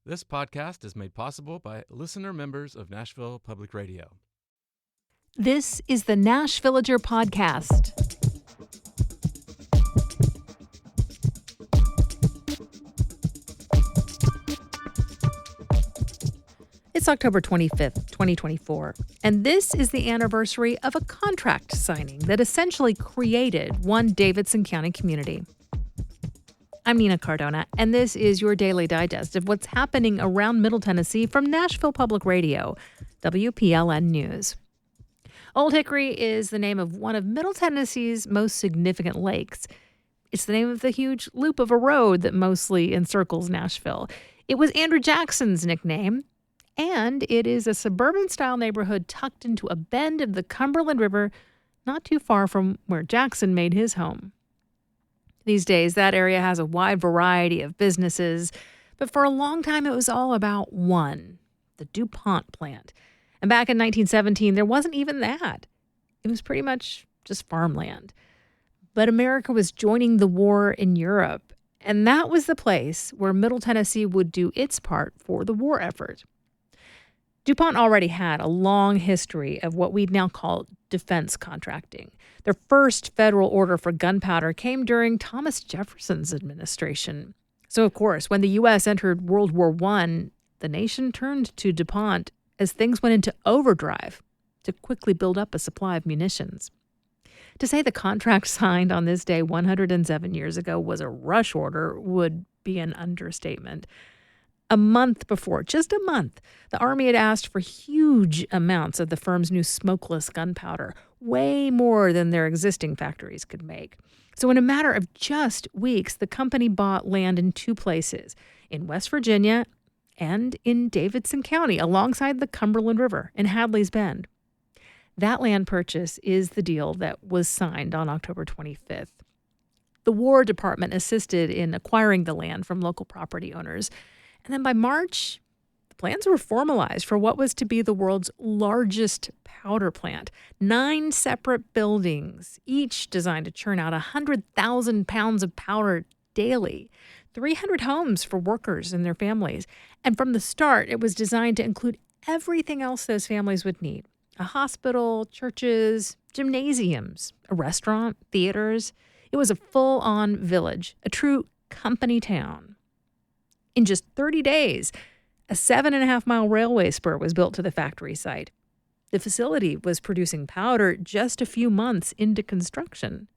This podcast is made possible by listener members of Nashville Public Radio. This is the Nash Villager Podcast. It's October 25th, 2024, and this is the anniversary of a contract signing that essentially created one Davidson County community. I'm Nina Cardona, and this is your daily digest of what's happening around Middle Tennessee from Nashville Public Radio, WPLN News. Old Hickory is the name of one of Middle Tennessee's most significant lakes. It's the name of the huge loop of a road that mostly encircles Nashville. It was Andrew Jackson's nickname, and it is a suburban-style neighborhood tucked into a bend of the Cumberland River not too far from where Jackson made his home. These days, that area has a wide variety of businesses, but for a long time it was all about one, the DuPont plant. And back in 1917, there wasn't even that. It was pretty much just farmland. But America was joining the war in Europe, and that was the place where Middle Tennessee would do its part for the war effort. DuPont already had a long history of what we'd now call defense contracting. Their first federal order for gunpowder came during Thomas Jefferson's administration. So, of course, when the U.S. entered World War I, the nation turned to DuPont as things went into overdrive to quickly build up a supply of munitions. To say the contract signed on this day 107 years ago was a rush order would be an understatement. A month before, just a month, the Army had asked for huge amounts of the firm's new smokeless gunpowder, way more than their existing factories could make. So in a matter of just weeks, the company bought land in two places, in West Virginia and in Davidson County, alongside the Cumberland River in Hadley's Bend. That land purchase is the deal that was signed on October 25th. The War Department assisted in acquiring the land from local property owners. And then by March, the plans were formalized for what was to be the world's largest powder plant. 9 separate buildings, each designed to churn out 100,000 pounds of powder daily. 300 homes for workers and their families. And from the start, it was designed to include everything else those families would need. A hospital, churches, gymnasiums, a restaurant, theaters. It was a full-on village, a true company town. In just 30 days, a 7.5-mile railway spur was built to the factory site. The facility was producing powder just a few months into construction.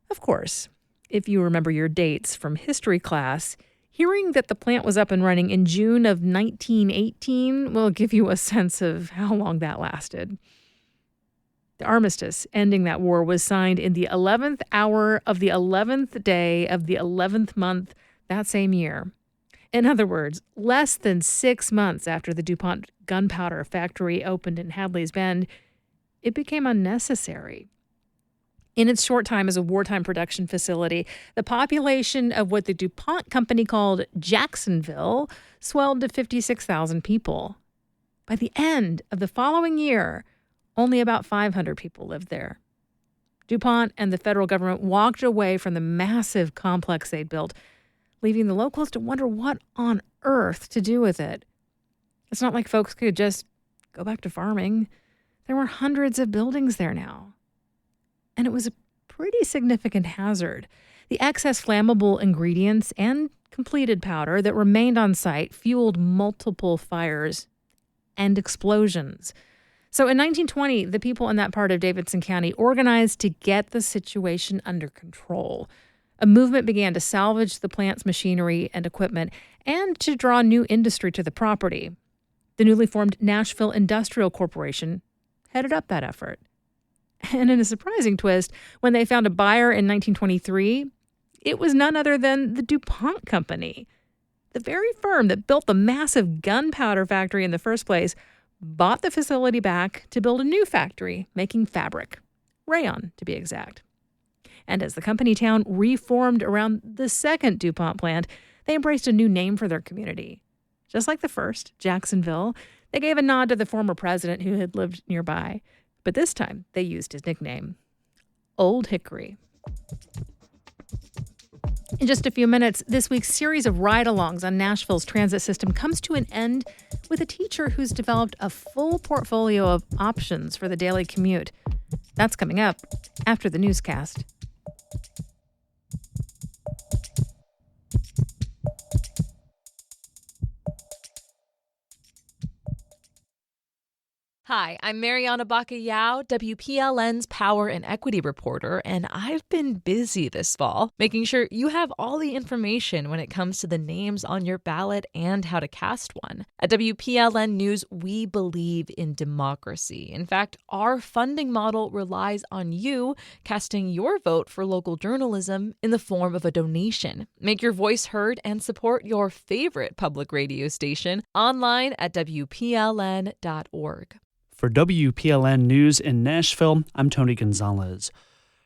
Of course, if you remember your dates from history class, hearing that the plant was up and running in June of 1918 will give you a sense of how long that lasted. The armistice ending that war was signed in the 11th hour of the 11th day of the 11th month that same year. In other words, less than 6 months after the DuPont gunpowder factory opened in Hadley's Bend, it became unnecessary. In its short time as a wartime production facility, the population of what the DuPont company called Jacksonville swelled to 56,000 people. By the end of the following year, only about 500 people lived there. DuPont and the federal government walked away from the massive complex they'd built, leaving the locals to wonder what on earth to do with it. It's not like folks could just go back to farming. There were hundreds of buildings there now. And it was a pretty significant hazard. The excess flammable ingredients and completed powder that remained on site fueled multiple fires and explosions. So in 1920, the people in that part of Davidson County organized to get the situation under control. A movement began to salvage the plant's machinery and equipment and to draw new industry to the property. The newly formed Nashville Industrial Corporation headed up that effort. And in a surprising twist, when they found a buyer in 1923, it was none other than the DuPont Company. The very firm that built the massive gunpowder factory in the first place bought the facility back to build a new factory making fabric, rayon to be exact. And as the company town reformed around the second DuPont plant, they embraced a new name for their community. Just like the first, Jacksonville, they gave a nod to the former president who had lived nearby. But this time, they used his nickname, Old Hickory. In just a few minutes, this week's series of ride-alongs on Nashville's transit system comes to an end with a teacher who's developed a full portfolio of options for the daily commute. That's coming up after the newscast. Hi, I'm Miriam WPLN's Power and Equity reporter, and I've been busy this fall making sure you have all the information when it comes to the names on your ballot and how to cast one. At WPLN News, we believe in democracy. In fact, our funding model relies on you casting your vote for local journalism in the form of a donation. Make your voice heard and support your favorite public radio station online at WPLN.org. For WPLN News in Nashville, I'm Tony Gonzalez.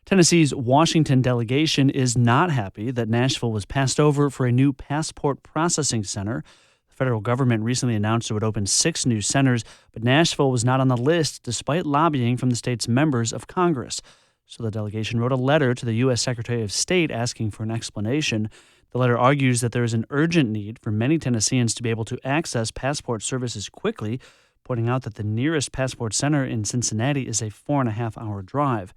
Tennessee's Washington delegation is not happy that Nashville was passed over for a new passport processing center. The federal government recently announced it would open 6 new centers, but Nashville was not on the list despite lobbying from the state's members of Congress. So the delegation wrote a letter to the U.S. Secretary of State asking for an explanation. The letter argues that there is an urgent need for many Tennesseans to be able to access passport services quickly, pointing out that the nearest passport center in Cincinnati is a 4.5-hour drive.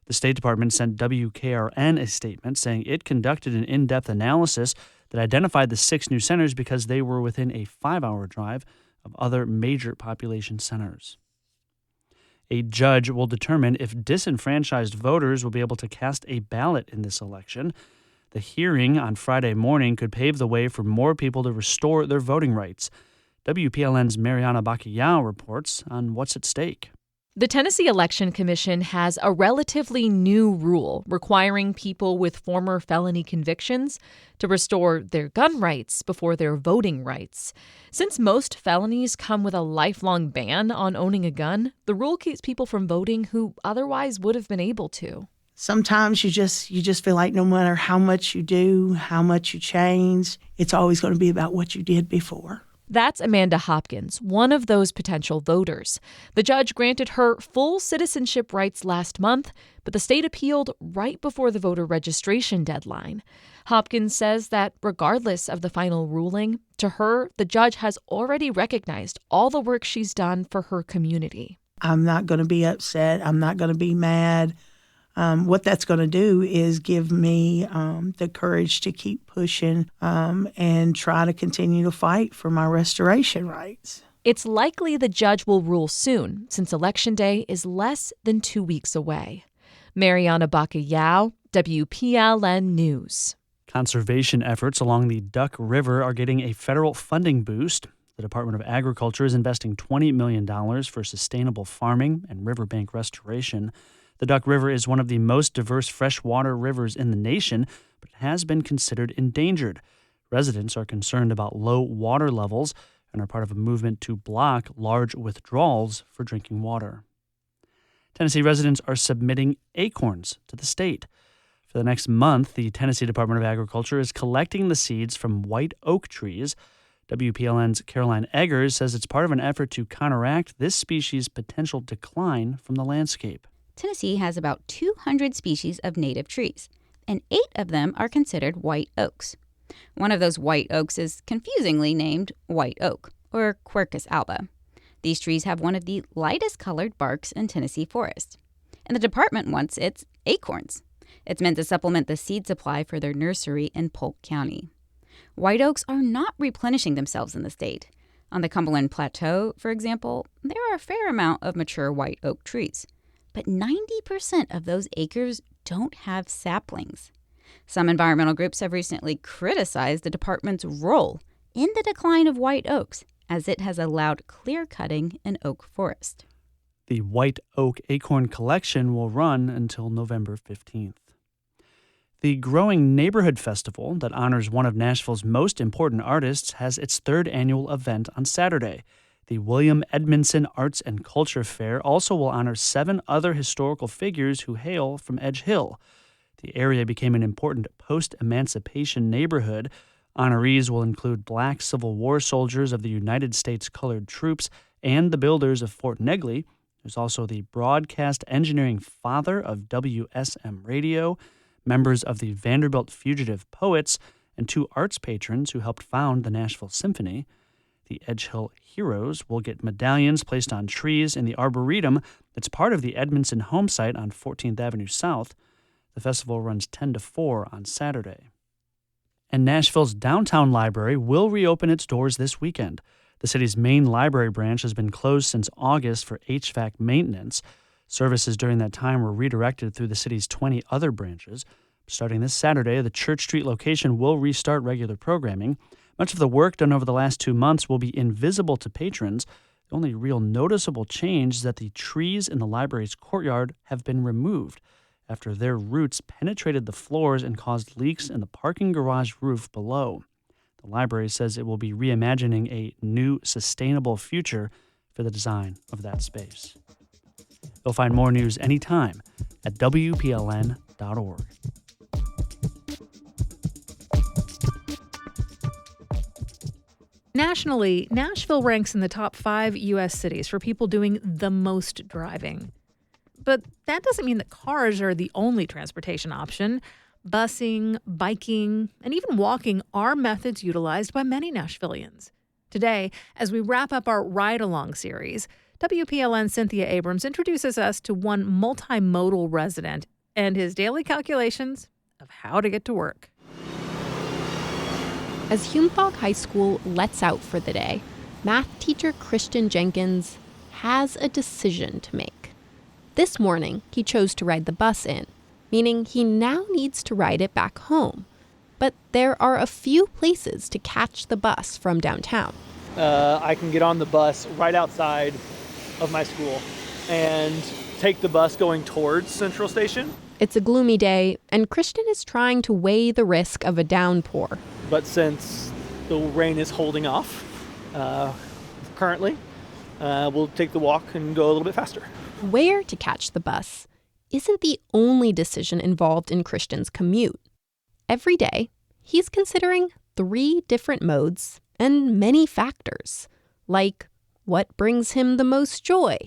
The State Department sent WKRN a statement saying it conducted an in-depth analysis that identified the 6 new centers because they were within a 5-hour drive of other major population centers. A judge will determine if disenfranchised voters will be able to cast a ballot in this election. The hearing on Friday morning could pave the way for more people to restore their voting rights. WPLN's Miriam reports on what's at stake. The Tennessee Election Commission has a relatively new rule requiring people with former felony convictions to restore their gun rights before their voting rights. Since most felonies come with a lifelong ban on owning a gun, the rule keeps people from voting who otherwise would have been able to. Sometimes you just feel like no matter how much you do, how much you change, it's always going to be about what you did before. That's Amanda Hopkins, one of those potential voters. The judge granted her full citizenship rights last month, but the state appealed right before the voter registration deadline. Hopkins says that regardless of the final ruling, to her, the judge has already recognized all the work she's done for her community. I'm not going to be upset. I'm not going to be mad. What that's going to do is give me the courage to keep pushing and try to continue to fight for my restoration rights. It's likely the judge will rule soon, since Election Day is less than 2 weeks away. Mariana Bacallao, WPLN News. Conservation efforts along the Duck River are getting a federal funding boost. The Department of Agriculture is investing $20 million for sustainable farming and riverbank restoration. The Duck River is one of the most diverse freshwater rivers in the nation, but it has been considered endangered. Residents are concerned about low water levels and are part of a movement to block large withdrawals for drinking water. Tennessee residents are submitting acorns to the state. For the next month, the Tennessee Department of Agriculture is collecting the seeds from white oak trees. WPLN's Caroline Eggers says it's part of an effort to counteract this species' potential decline from the landscape. Tennessee has about 200 species of native trees, and 8 of them are considered white oaks. One of those white oaks is confusingly named white oak, or Quercus alba. These trees have one of the lightest colored barks in Tennessee forest. And the department wants its acorns. It's meant to supplement the seed supply for their nursery in Polk County. White oaks are not replenishing themselves in the state. On the Cumberland Plateau, for example, there are a fair amount of mature white oak trees. But 90% of those acres don't have saplings. Some environmental groups have recently criticized the department's role in the decline of white oaks, as it has allowed clear-cutting in oak forest. The White Oak Acorn Collection will run until November 15th. The growing Neighborhood Festival that honors one of Nashville's most important artists has its 3rd annual event on Saturday. The William Edmondson Arts and Culture Fair also will honor 7 other historical figures who hail from Edge Hill. The area became an important post-emancipation neighborhood. Honorees will include Black Civil War soldiers of the United States Colored Troops and the builders of Fort Negley. There's also the broadcast engineering father of WSM Radio, members of the Vanderbilt Fugitive Poets, and 2 arts patrons who helped found the Nashville Symphony. The Edge Hill Heroes will get medallions placed on trees in the Arboretum that's part of the Edmondson home site on 14th Avenue South. The festival runs 10 to 4 on Saturday. And Nashville's downtown library will reopen its doors this weekend. The city's main library branch has been closed since August for HVAC maintenance. Services during that time were redirected through the city's 20 other branches. Starting this Saturday, the Church Street location will restart regular programming. Much of the work done over the last 2 months will be invisible to patrons. The only real noticeable change is that the trees in the library's courtyard have been removed after their roots penetrated the floors and caused leaks in the parking garage roof below. The library says it will be reimagining a new, sustainable future for the design of that space. You'll find more news anytime at WPLN.org. Nationally, Nashville ranks in the top 5 U.S. cities for people doing the most driving. But that doesn't mean that cars are the only transportation option. Busing, biking, and even walking are methods utilized by many Nashvillians. Today, as we wrap up our Ride-Along series, WPLN's Cynthia Abrams introduces us to one multimodal resident and his daily calculations of how to get to work. As Hume-Fogg High School lets out for the day, math teacher Christian Jenkins has a decision to make. This morning, he chose to ride the bus in, meaning he now needs to ride it back home. But there are a few places to catch the bus from downtown. I can get on the bus right outside of my school and take the bus going towards Central Station. It's a gloomy day, and Christian is trying to weigh the risk of a downpour. But since the rain is holding off currently, we'll take the walk and go a little bit faster. Where to catch the bus isn't the only decision involved in Christian's commute. Every day, he's considering 3 different modes and many factors, like what brings him the most joy.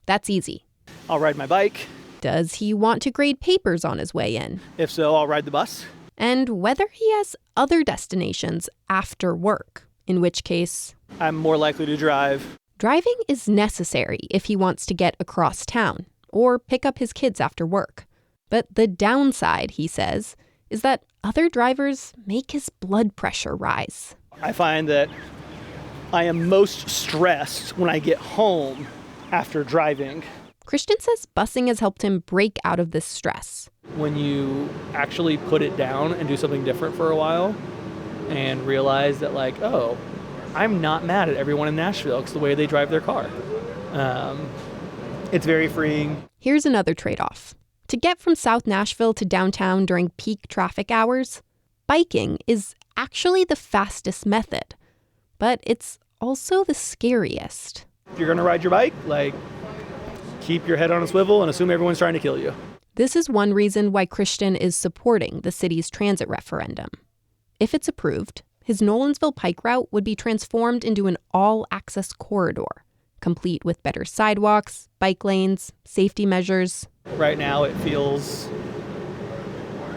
That's easy. I'll ride my bike. Does he want to grade papers on his way in? If so, I'll ride the bus. And whether he has other destinations after work, in which case I'm more likely to drive. Driving is necessary if he wants to get across town or pick up his kids after work. But the downside, he says, is that other drivers make his blood pressure rise. I find that I am most stressed when I get home after driving. Christian says busing has helped him break out of this stress. When you actually put it down and do something different for a while and realize that, like, oh, I'm not mad at everyone in Nashville because the way they drive their car. It's very freeing. Here's another trade-off. To get from South Nashville to downtown during peak traffic hours, biking is actually the fastest method, but it's also the scariest. If you're going to ride your bike, keep your head on a swivel and assume everyone's trying to kill you. This is one reason why Christian is supporting the city's transit referendum. If it's approved, his Nolensville Pike route would be transformed into an all-access corridor, complete with better sidewalks, bike lanes, safety measures. Right now, it feels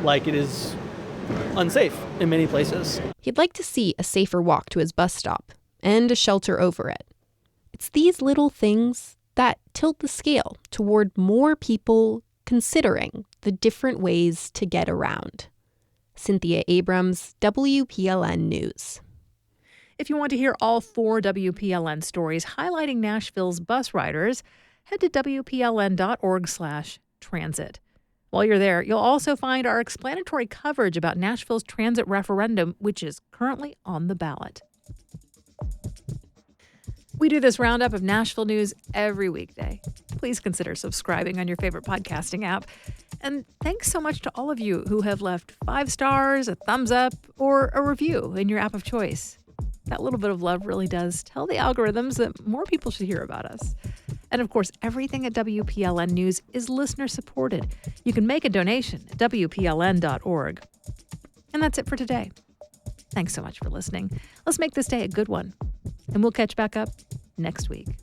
like it is unsafe in many places. He'd like to see a safer walk to his bus stop and a shelter over it. It's these little things that tilt the scale toward more people considering the different ways to get around. Cynthia Abrams, WPLN News. If you want to hear all 4 WPLN stories highlighting Nashville's bus riders, head to WPLN.org/transit. While you're there, you'll also find our explanatory coverage about Nashville's transit referendum, which is currently on the ballot. We do this roundup of Nashville news every weekday. Please consider subscribing on your favorite podcasting app. And thanks so much to all of you who have left 5 stars, a thumbs up, or a review in your app of choice. That little bit of love really does tell the algorithms that more people should hear about us. And of course, everything at WPLN News is listener supported. You can make a donation at WPLN.org. And that's it for today. Thanks so much for listening. Let's make this day a good one. And we'll catch back up next week.